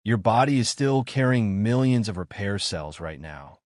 Your body is still carrying millions of repair cells right now.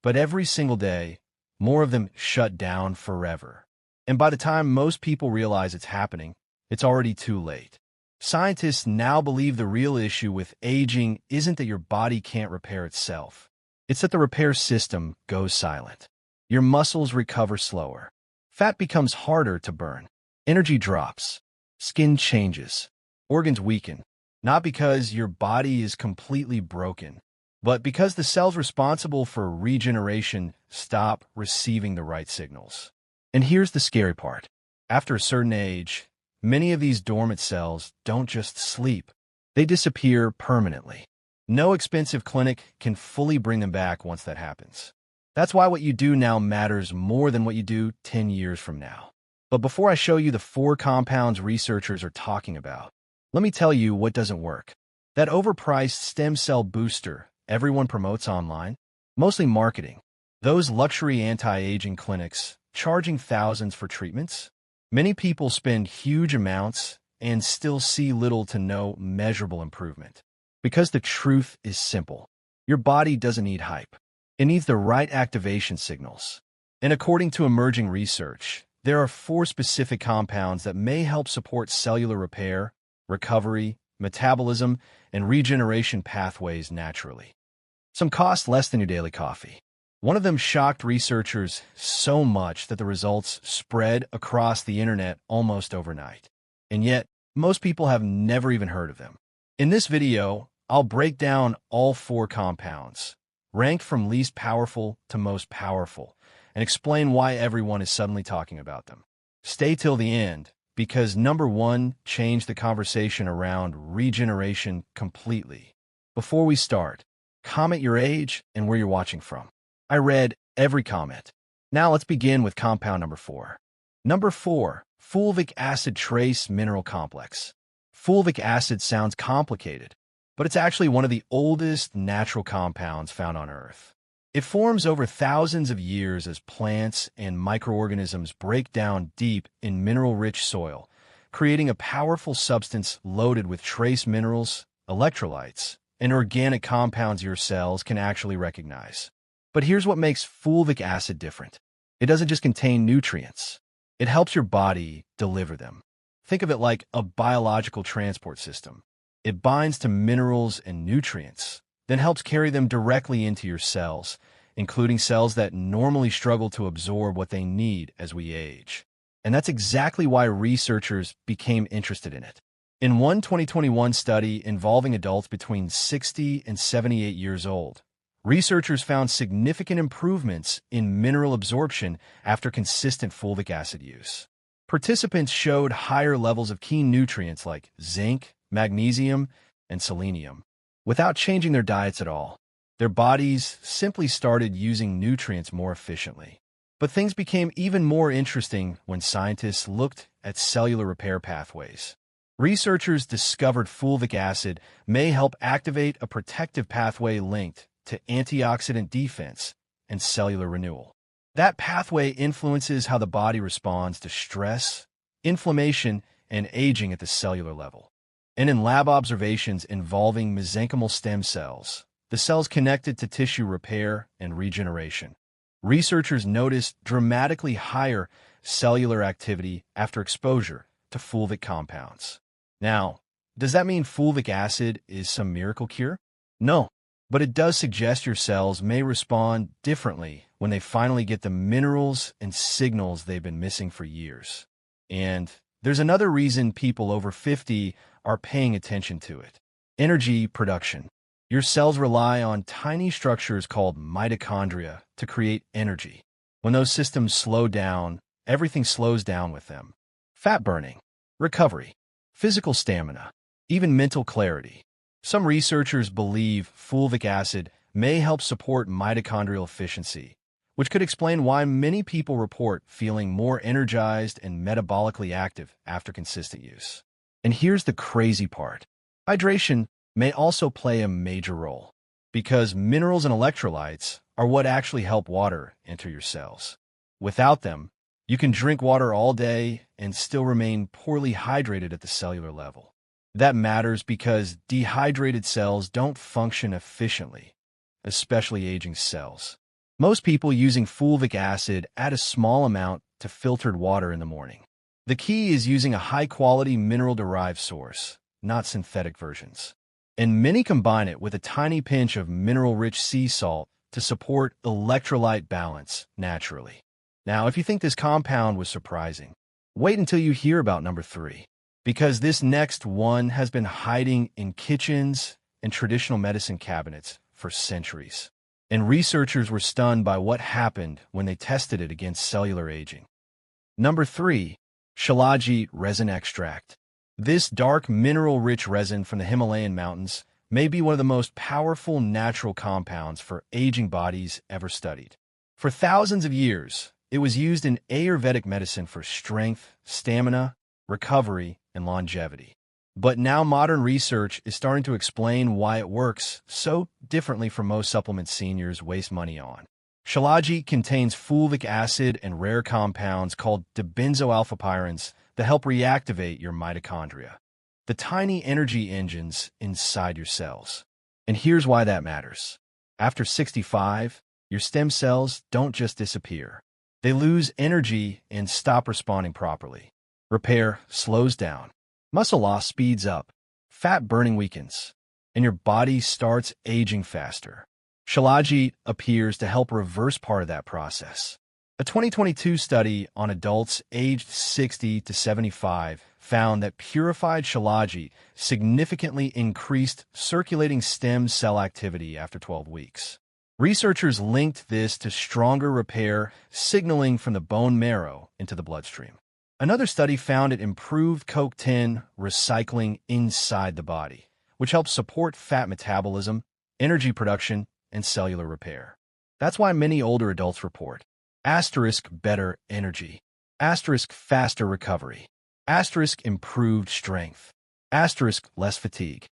But every single day, more of them shut down forever. And by the time most people realize it's happening, it's already too late. Scientists now believe the real issue with aging isn't that your body can't repair itself. It's that the repair system goes silent. Your muscles recover slower. Fat becomes harder to burn. Energy drops. Skin changes. Organs weaken. Not because your body is completely broken, but because the cells responsible for regeneration stop receiving the right signals. And here's the scary part. After a certain age, many of these dormant cells don't just sleep. They disappear permanently. No expensive clinic can fully bring them back once that happens. That's why what you do now matters more than what you do 10 years from now. But before I show you the 4 compounds researchers are talking about, let me tell you what doesn't work. That overpriced stem cell booster everyone promotes online, mostly marketing. Those luxury anti-aging clinics charging thousands for treatments. Many people spend huge amounts and still see little to no measurable improvement. Because the truth is simple. Your body doesn't need hype. It needs the right activation signals. And according to emerging research, there are 4 specific compounds that may help support cellular repair, recovery, metabolism, and regeneration pathways naturally. Some cost less than your daily coffee. One of them shocked researchers so much that the results spread across the internet almost overnight. And yet, most people have never even heard of them. In this video, I'll break down all 4 compounds, ranked from least powerful to most powerful, and explain why everyone is suddenly talking about them. Stay till the end, because number 1 changed the conversation around regeneration completely. Before we start, comment your age and where you're watching from. I read every comment. Now let's begin with compound number 4. Number 4, fulvic acid trace mineral complex. Fulvic acid sounds complicated, but it's actually one of the oldest natural compounds found on Earth. It forms over thousands of years as plants and microorganisms break down deep in mineral-rich soil, creating a powerful substance loaded with trace minerals, electrolytes, and organic compounds your cells can actually recognize. But here's what makes fulvic acid different. It doesn't just contain nutrients. It helps your body deliver them. Think of it like a biological transport system. It binds to minerals and nutrients, then helps carry them directly into your cells, including cells that normally struggle to absorb what they need as we age. And that's exactly why researchers became interested in it. In one 2021 study involving adults between 60 and 78 years old, researchers found significant improvements in mineral absorption after consistent fulvic acid use. Participants showed higher levels of key nutrients like zinc, magnesium, and selenium, without changing their diets at all. Their bodies simply started using nutrients more efficiently. But things became even more interesting when scientists looked at cellular repair pathways. Researchers discovered fulvic acid may help activate a protective pathway linked to antioxidant defense and cellular renewal. That pathway influences how the body responds to stress, inflammation, and aging at the cellular level. And in lab observations involving mesenchymal stem cells, the cells connected to tissue repair and regeneration, researchers noticed dramatically higher cellular activity after exposure to fulvic compounds. Now, does that mean fulvic acid is some miracle cure? No, but it does suggest your cells may respond differently when they finally get the minerals and signals they've been missing for years. And there's another reason people over 50 are paying attention to it. Energy production. Your cells rely on tiny structures called mitochondria to create energy. When those systems slow down, everything slows down with them. Fat burning, recovery, physical stamina, even mental clarity. Some researchers believe fulvic acid may help support mitochondrial efficiency, which could explain why many people report feeling more energized and metabolically active after consistent use. And here's the crazy part. Hydration may also play a major role, because minerals and electrolytes are what actually help water enter your cells. Without them, you can drink water all day and still remain poorly hydrated at the cellular level. That matters because dehydrated cells don't function efficiently, especially aging cells. Most people using fulvic acid add a small amount to filtered water in the morning. The key is using a high-quality mineral-derived source, not synthetic versions. And many combine it with a tiny pinch of mineral-rich sea salt to support electrolyte balance naturally. Now, if you think this compound was surprising, wait until you hear about number 3, because this next one has been hiding in kitchens and traditional medicine cabinets for centuries. And researchers were stunned by what happened when they tested it against cellular aging. Number 3, Shilajit resin extract. This dark mineral-rich resin from the Himalayan mountains may be one of the most powerful natural compounds for aging bodies ever studied. For thousands of years, it was used in Ayurvedic medicine for strength, stamina, recovery, and longevity. But now modern research is starting to explain why it works so differently from most supplements seniors waste money on. Shilajit contains fulvic acid and rare compounds called dibenzoalpha-pyrines that help reactivate your mitochondria, the tiny energy engines inside your cells. And here's why that matters. After 65, your stem cells don't just disappear. They lose energy and stop responding properly. Repair slows down. Muscle loss speeds up. Fat burning weakens. And your body starts aging faster. Shilajit appears to help reverse part of that process. A 2022 study on adults aged 60 to 75 found that purified Shilajit significantly increased circulating stem cell activity after 12 weeks. Researchers linked this to stronger repair signaling from the bone marrow into the bloodstream. Another study found it improved CoQ10 recycling inside the body, which helps support fat metabolism, energy production, and cellular repair. That's why many older adults report better energy, faster recovery, improved strength, less fatigue,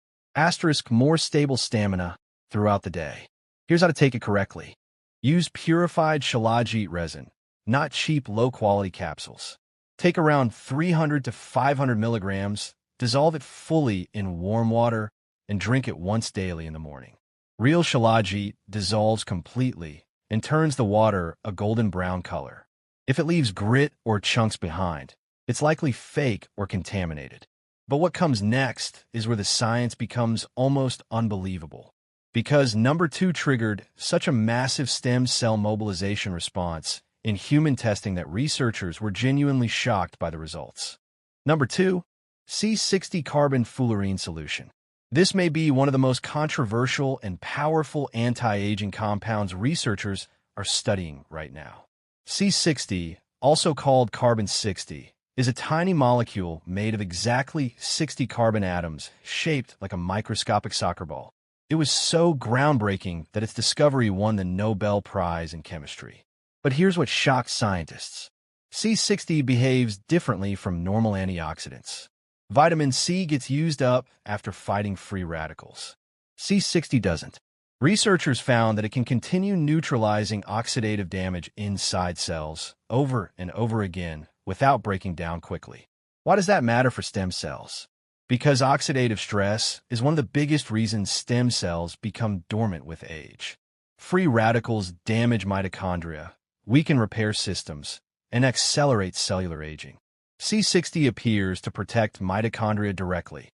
more stable stamina throughout the day. Here's how to take it correctly. Use purified Shilajit resin, not cheap low-quality capsules. Take around 300 to 500 milligrams, dissolve it fully in warm water, and drink it once daily in the morning. Real Shilajit dissolves completely and turns the water a golden brown color. If it leaves grit or chunks behind, it's likely fake or contaminated. But what comes next is where the science becomes almost unbelievable. Because number 2 triggered such a massive stem cell mobilization response in human testing that researchers were genuinely shocked by the results. Number 2, C60 carbon fullerene solution. This may be one of the most controversial and powerful anti-aging compounds researchers are studying right now. C60, also called carbon-60, is a tiny molecule made of exactly 60 carbon atoms shaped like a microscopic soccer ball. It was so groundbreaking that its discovery won the Nobel Prize in Chemistry. But here's what shocked scientists. C60 behaves differently from normal antioxidants. Vitamin C gets used up after fighting free radicals. C60 doesn't. Researchers found that it can continue neutralizing oxidative damage inside cells over and over again without breaking down quickly. Why does that matter for stem cells? Because oxidative stress is one of the biggest reasons stem cells become dormant with age. Free radicals damage mitochondria, weaken repair systems, and accelerate cellular aging. C60 appears to protect mitochondria directly,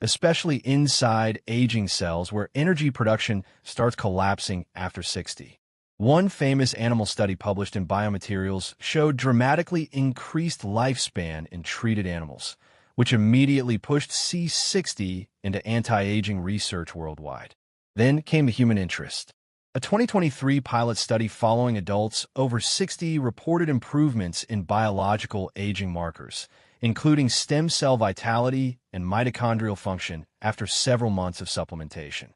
especially inside aging cells where energy production starts collapsing after 60. One famous animal study published in Biomaterials showed dramatically increased lifespan in treated animals, which immediately pushed C60 into anti-aging research worldwide. Then came the human interest. A 2023 pilot study following adults over 60 reported improvements in biological aging markers, including stem cell vitality and mitochondrial function after several months of supplementation.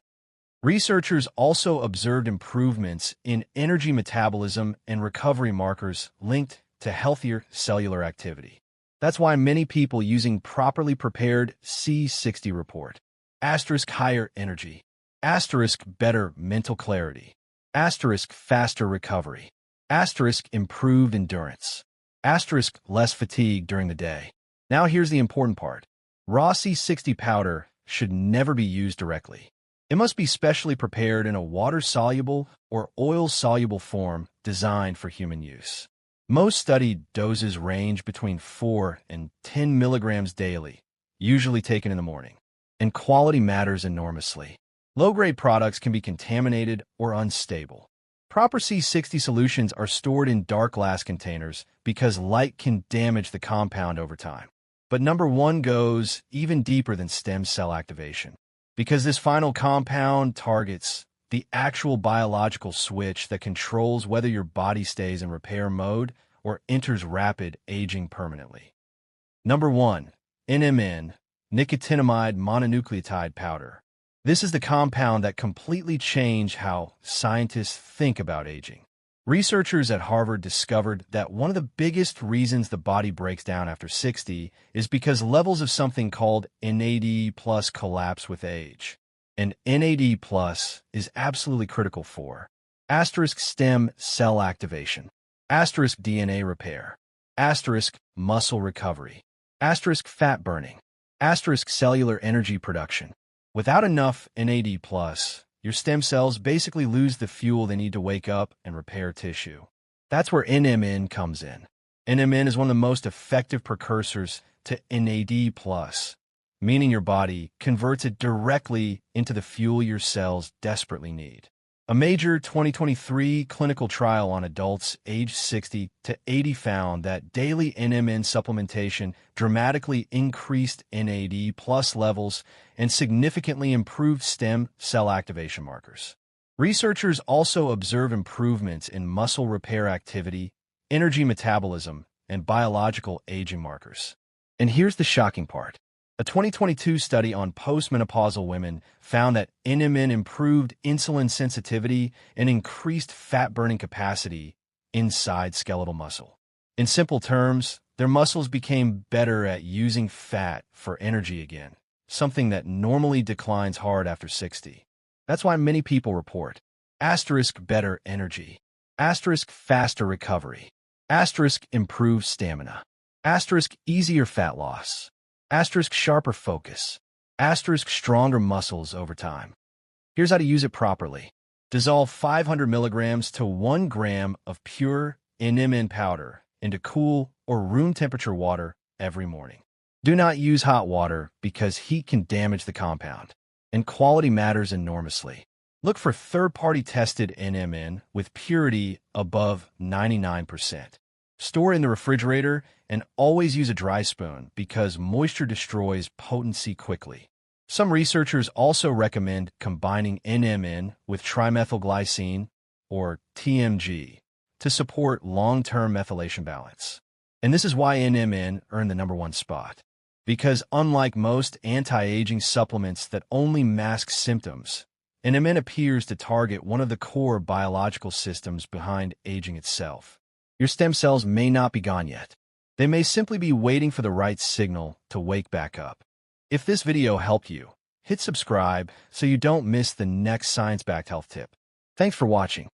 Researchers also observed improvements in energy metabolism and recovery markers linked to healthier cellular activity. That's why many people using properly prepared C60 report higher energy, better mental clarity, faster recovery, improved endurance, less fatigue during the day. Now here's the important part. Raw C60 powder should never be used directly. It must be specially prepared in a water-soluble or oil-soluble form designed for human use. Most studied doses range between 4 and 10 milligrams daily, usually taken in the morning. And quality matters enormously. Low-grade products can be contaminated or unstable. Proper C60 solutions are stored in dark glass containers because light can damage the compound over time. But number one goes even deeper than stem cell activation, because this final compound targets the actual biological switch that controls whether your body stays in repair mode or enters rapid aging permanently. Number 1. NMN, nicotinamide mononucleotide powder. This is the compound that completely changed how scientists think about aging. Researchers at Harvard discovered that one of the biggest reasons the body breaks down after 60 is because levels of something called NAD+ collapse with age. And NAD+ is absolutely critical for stem cell activation, DNA repair, muscle recovery, fat burning, cellular energy production. Without enough NAD+, your stem cells basically lose the fuel they need to wake up and repair tissue. That's where NMN comes in. NMN is one of the most effective precursors to NAD+, meaning your body converts it directly into the fuel your cells desperately need. A major 2023 clinical trial on adults aged 60 to 80 found that daily NMN supplementation dramatically increased NAD+ levels and significantly improved stem cell activation markers. Researchers also observe improvements in muscle repair activity, energy metabolism, and biological aging markers. And here's the shocking part. A 2022 study on postmenopausal women found that NMN improved insulin sensitivity and increased fat-burning capacity inside skeletal muscle. In simple terms, their muscles became better at using fat for energy again, something that normally declines hard after 60. That's why many people report better energy, faster recovery, improved stamina, easier fat loss, sharper focus, stronger muscles over time. Here's how to use it properly. Dissolve 500 milligrams to 1 gram of pure NMN powder into cool or room temperature water every morning. Do not use hot water because heat can damage the compound, and quality matters enormously. Look for third-party tested NMN with purity above 99%. Store in the refrigerator and always use a dry spoon because moisture destroys potency quickly. Some researchers also recommend combining NMN with trimethylglycine, or TMG, to support long-term methylation balance. And this is why NMN earned the #1 spot. Because unlike most anti-aging supplements that only mask symptoms, NMN appears to target one of the core biological systems behind aging itself. Your stem cells may not be gone yet. They may simply be waiting for the right signal to wake back up. If this video helped you, hit subscribe so you don't miss the next science-backed health tip. Thanks for watching.